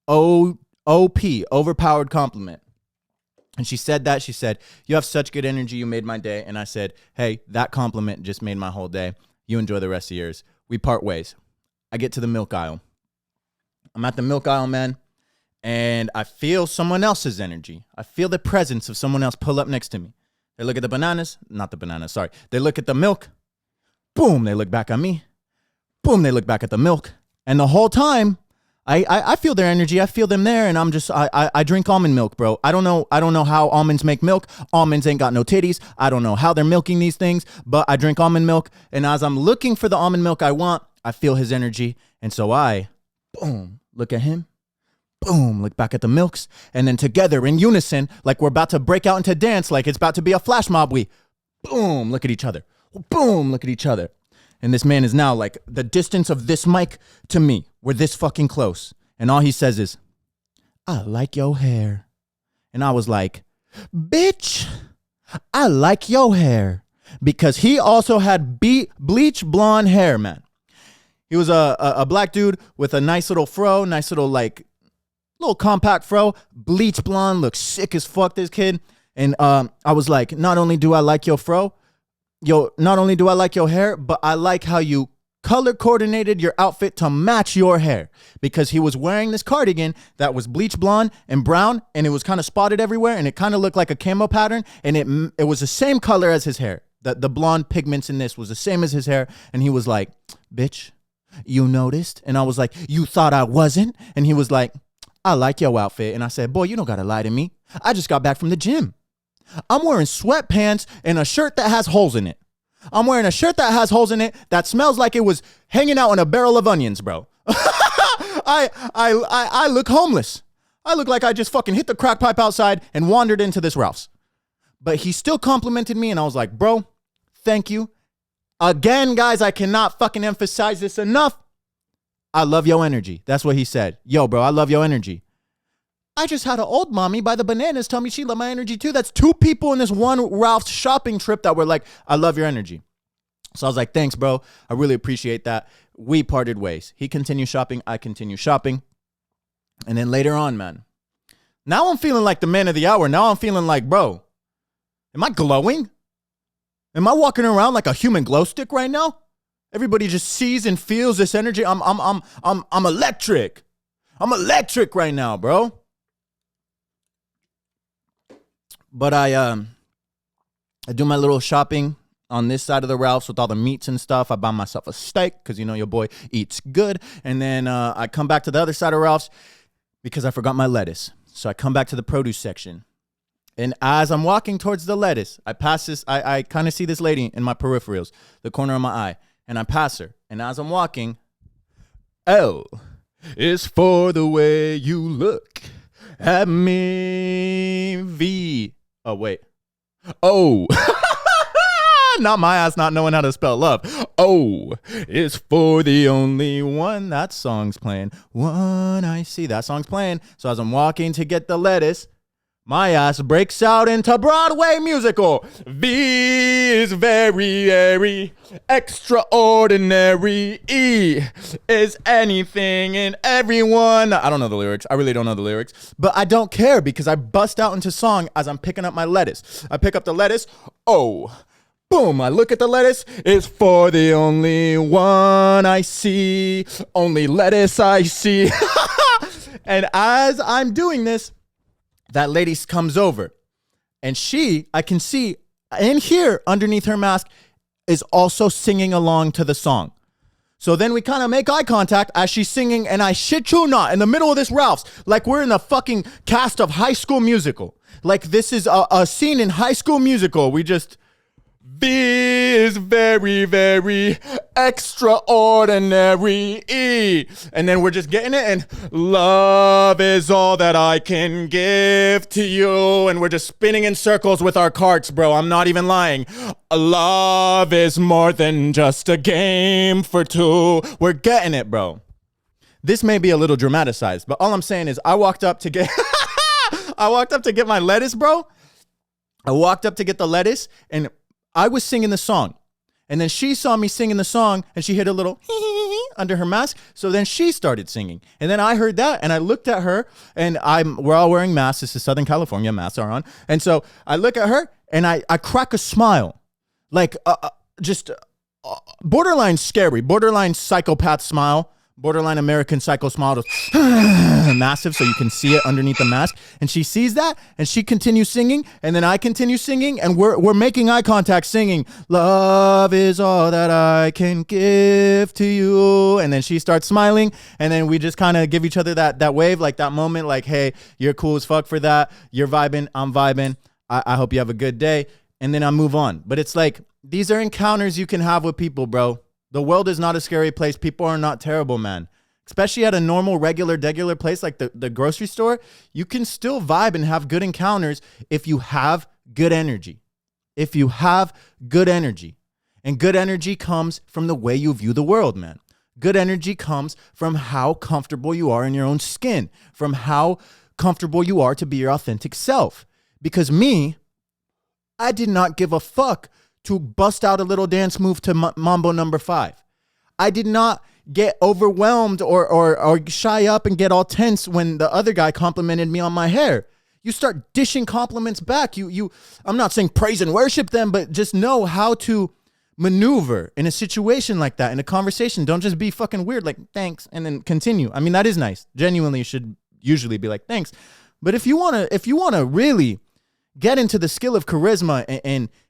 OP, overpowered compliment. And she said that. She said, you have such good energy. You made my day. And I said, hey, that compliment just made my whole day. You enjoy the rest of yours. We part ways. I get to the milk aisle. I'm at the milk aisle, man. And I feel someone else's energy. I feel the presence of someone else pull up next to me. They look at the bananas. Not the bananas, sorry. They look at the milk. Boom, they look back at me. Boom, they look back at the milk. And the whole time, I feel their energy. I feel them there, and I drink almond milk, bro. I don't know how almonds make milk. Almonds ain't got no titties. I don't know how they're milking these things, but I drink almond milk. And as I'm looking for the almond milk I want, I feel his energy. And so I, boom, look at him. Boom, look back at the milks. And then together in unison, like we're about to break out into dance, like it's about to be a flash mob, we, boom, look at each other. Boom, look at each other. And this man is now like the distance of this mic to me. We're this fucking close. And all he says is, I like your hair. And I was like, bitch, I like your hair. Because he also had bleach blonde hair, man. He was a black dude with a nice little fro, nice little like little compact fro, bleach blonde, looks sick as fuck, this kid. And I was like, not only do I like your fro, not only do I like your hair, but I like how you color coordinated your outfit to match your hair, because he was wearing this cardigan that was bleach blonde and brown, and it was kind of spotted everywhere, and it kind of looked like a camo pattern, and it was the same color as his hair. The blonde pigments in this was the same as his hair. And he was like, bitch, you noticed? And I was like, you thought I wasn't? And he was like, I like your outfit. And I said, boy, you don't gotta lie to me. I just got back from the gym. I'm wearing sweatpants and a shirt that has holes in it. I'm wearing a shirt that has holes in it that smells like it was hanging out in a barrel of onions, bro. I look homeless. I look like I just fucking hit the crack pipe outside and wandered into this Ralph's. But he still complimented me, and I was like, bro, thank you. Again, guys, I cannot fucking emphasize this enough. I love your energy. That's what he said. Yo, bro, I love your energy. I just had an old mommy by the bananas tell me she loved my energy too. That's two people in this one Ralph's shopping trip that were like, I love your energy. So I was like, thanks, bro. I really appreciate that. We parted ways. He continued shopping. I continued shopping. And then later on, man, now I'm feeling like the man of the hour. Now I'm feeling like, bro, am I glowing? Am I walking around like a human glow stick right now? Everybody just sees and feels this energy. I'm electric. I'm electric right now, bro. But I do my little shopping on this side of the Ralph's with all the meats and stuff. I buy myself a steak because, you know, your boy eats good. And then I come back to the other side of Ralph's because I forgot my lettuce. So I come back to the produce section. And as I'm walking towards the lettuce, I pass this. I kind of see this lady in my peripherals, the corner of my eye. And I pass her. And as I'm walking, L is for the way you look at me. V. Oh, wait. O. Not my ass not knowing how to spell love. O is for the only one. That song's playing. One I see. That song's playing. So as I'm walking to get the lettuce, my ass breaks out into Broadway musical. V is very, very extraordinary. E is anything and everyone. I don't know the lyrics. I really don't know the lyrics. But I don't care because I bust out into song as I'm picking up my lettuce. I pick up the lettuce. Oh, boom. I look at the lettuce. It's for the only one I see. Only lettuce I see. And as I'm doing this, that lady comes over, and I can see in here underneath her mask is also singing along to the song. So then we kind of make eye contact as she's singing, and I shit you not, in the middle of this Ralph's, like we're in a fucking cast of High School Musical. Like this is a scene in High School Musical. We just, V is very, very extraordinary. And then we're just getting it, and love is all that I can give to you. And we're just spinning in circles with our carts, bro. I'm not even lying. Love is more than just a game for two. We're getting it, bro. This may be a little dramatized, but all I'm saying is I walked up to get my lettuce, bro. I walked up to get the lettuce, and I was singing the song. And then she saw me singing the song, and she hit a little under her mask. So then she started singing. And then I heard that, and I looked at her, and we're all wearing masks. This is Southern California. Masks are on. And so I look at her, and I crack a smile. Like just borderline scary, borderline psychopath smile. Borderline American Psycho smile, massive, so you can see it underneath the mask. And she sees that, and she continues singing, and then I continue singing, and we're making eye contact, singing, love is all that I can give to you. And then she starts smiling, and then we just kind of give each other that wave, like that moment, like, hey, you're cool as fuck for that. You're vibing, I'm vibing. I hope you have a good day. And then I move on. But it's like, these are encounters you can have with people, bro. The world is not a scary place. People are not terrible, man. Especially at a normal, regular place like the grocery store, you can still vibe and have good encounters if you have good energy. If you have good energy. And good energy comes from the way you view the world, man. Good energy comes from how comfortable you are in your own skin, from how comfortable you are to be your authentic self. Because I did not give a fuck to bust out a little dance move to Mambo number 5. I did not get overwhelmed or shy up and get all tense when the other guy complimented me on my hair. You start dishing compliments back. I'm not saying praise and worship them, but just know how to maneuver in a situation like that, in a conversation. Don't just be fucking weird, like, thanks, and then continue. I mean, that is nice. Genuinely, you should usually be like, thanks. But if you wanna really get into the skill of charisma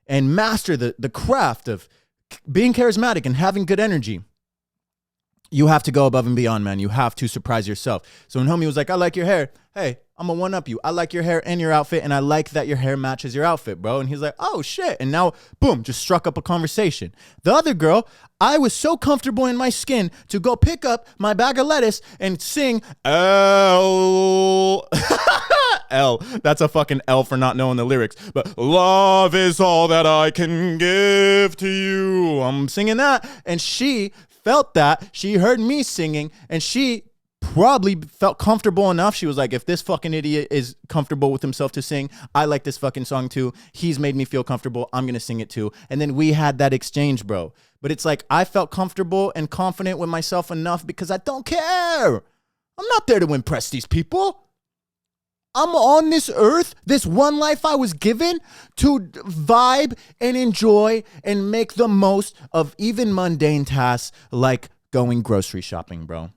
and master the craft of being charismatic and having good energy, you have to go above and beyond, man. You have to surprise yourself. So when homie was like, I like your hair. Hey, I'm gonna one-up you. I like your hair and your outfit, and I like that your hair matches your outfit, bro. And he's like, oh, shit. And now, boom, just struck up a conversation. The other girl, I was so comfortable in my skin to go pick up my bag of lettuce and sing L. L. That's a fucking L for not knowing the lyrics. But love is all that I can give to you. I'm singing that. And she felt that. She heard me singing, and she probably felt comfortable enough. She was like, if this fucking idiot is comfortable with himself to sing, I like this fucking song too. He's made me feel comfortable. I'm going to sing it too. And then we had that exchange, bro. But it's like, I felt comfortable and confident with myself enough because I don't care. I'm not there to impress these people. I'm on this earth, this one life I was given, to vibe and enjoy and make the most of even mundane tasks like going grocery shopping, bro.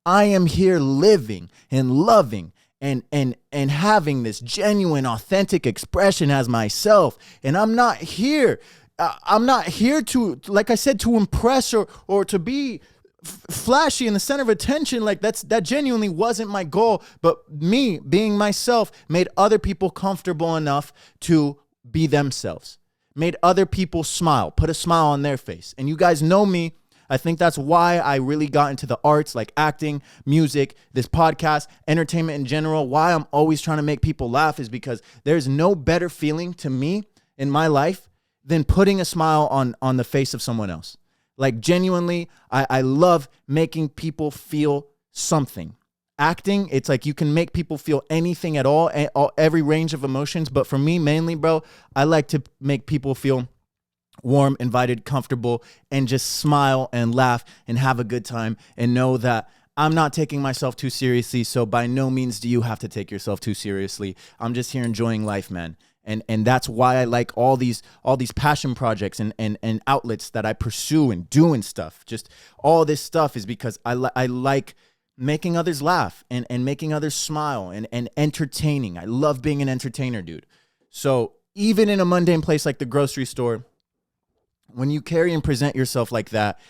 I am here living and loving and having this genuine, authentic expression as myself. And I'm not here to, like I said, to impress or to be flashy in the center of attention. Like that genuinely wasn't my goal. But me being myself made other people comfortable enough to be themselves, made other people smile, put a smile on their face. And you guys know me. I think that's why I really got into the arts, like acting, music, this podcast, entertainment in general. Why I'm always trying to make people laugh is because there's no better feeling to me in my life than putting a smile on the face of someone else. Like genuinely, I love making people feel something. Acting, it's like you can make people feel anything at all, every range of emotions. But for me, mainly, bro, I like to make people feel warm, invited, comfortable, and just smile and laugh and have a good time and know that I'm not taking myself too seriously. So by no means do you have to take yourself too seriously. I'm just here enjoying life, man. And that's why I like all these passion projects and outlets that I pursue and doing stuff. Just all this stuff is because I like making others laugh and making others smile and entertaining. I love being an entertainer, dude. So even in a mundane place like the grocery store, when you carry and present yourself like that,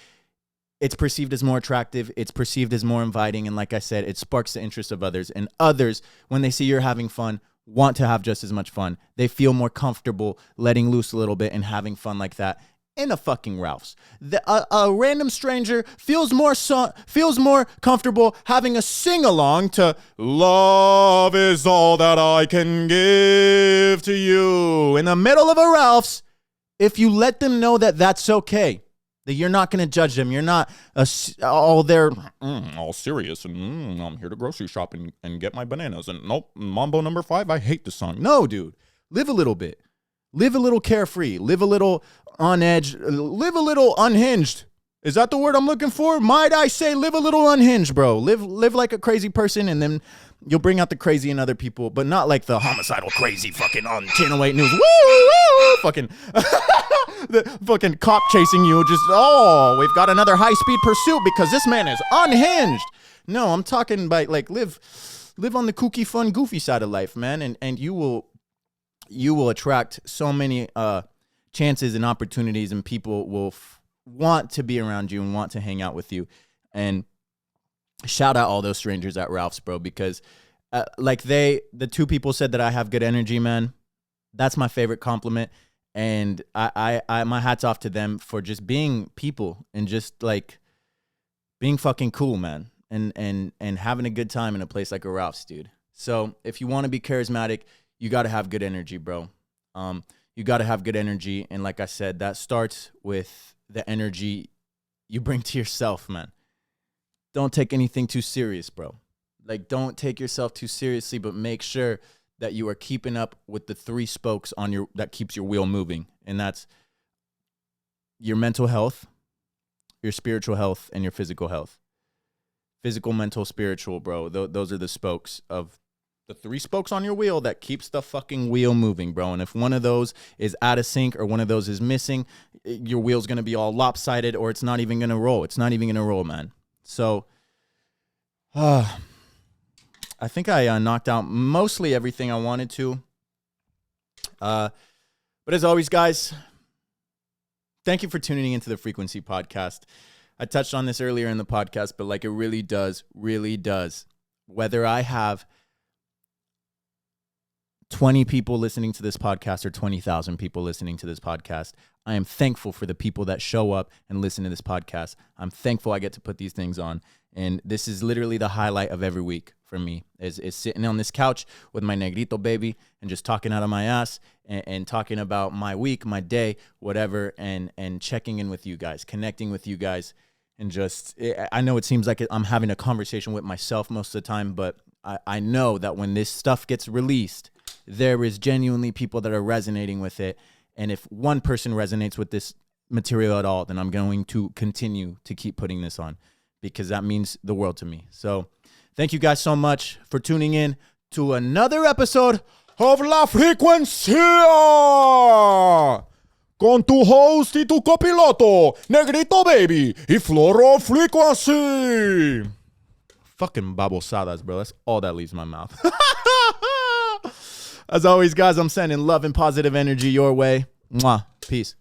it's perceived as more attractive. It's perceived as more inviting. And like I said, it sparks the interest of others. And others, when they see you're having fun, want to have just as much fun. They feel more comfortable letting loose a little bit and having fun like that in a fucking Ralph's. A random stranger feels more comfortable having a sing-along to "Love is all that I can give to you" in the middle of a Ralph's if you let them know that that's okay. That you're not going to judge them. You're not all serious and I'm here to grocery shop and get my bananas. And nope, Mambo number 5, I hate the song. No, dude. Live a little bit. Live a little carefree. Live a little on edge. Live a little unhinged. Is that the word I'm looking for? Might I say live a little unhinged, bro. Live like a crazy person, and then you'll bring out the crazy in other people, but not like the homicidal crazy fucking on Channel 8 News. Woo, woo, fucking the fucking cop chasing you. Just, we've got another high-speed pursuit because this man is unhinged. No, I'm talking about like live on the kooky, fun, goofy side of life, man, and you will attract so many chances and opportunities, and people will want to be around you and want to hang out with you. And shout out all those strangers at Ralph's, bro, because the two people said that I have good energy, man. That's my favorite compliment. And I my hat's off to them for just being people and just like being fucking cool, man. And having a good time in a place like a Ralph's, dude. So if you want to be charismatic, you got to have good energy, bro. You got to have good energy. And like I said, that starts with the energy you bring to yourself, man. Don't take anything too serious, bro. Like, don't take yourself too seriously, but make sure that you are keeping up with the 3 spokes on that keeps your wheel moving. And that's your mental health, your spiritual health, and your physical health. Physical, mental, spiritual, bro. Those are the spokes of the 3 spokes on your wheel that keeps the fucking wheel moving, bro. And if one of those is out of sync or one of those is missing, your wheel's going to be all lopsided, or it's not even going to roll. It's not even going to roll, man. So, I think I knocked out mostly everything I wanted to. But as always, guys, thank you for tuning into the Frequency podcast. I touched on this earlier in the podcast, but like it really does. Whether I have 20 people listening to this podcast or 20,000 people listening to this podcast, I am thankful for the people that show up and listen to this podcast. I'm thankful I get to put these things on. And this is literally the highlight of every week for me, is sitting on this couch with my negrito baby and just talking out of my ass and talking about my week, my day, whatever, and checking in with you guys, connecting with you guys. And just, I know it seems like I'm having a conversation with myself most of the time, but I know that when this stuff gets released, there is genuinely people that are resonating with it. And if one person resonates with this material at all, then I'm going to continue to keep putting this on because that means the world to me. So thank you guys so much for tuning in to another episode of La Frequencia con tu host y tu copiloto, Negrito Baby y Floral Frequency. Fucking babosadas, bro. That's all that leaves my mouth. As always, guys, I'm sending love and positive energy your way. Mwah. Peace.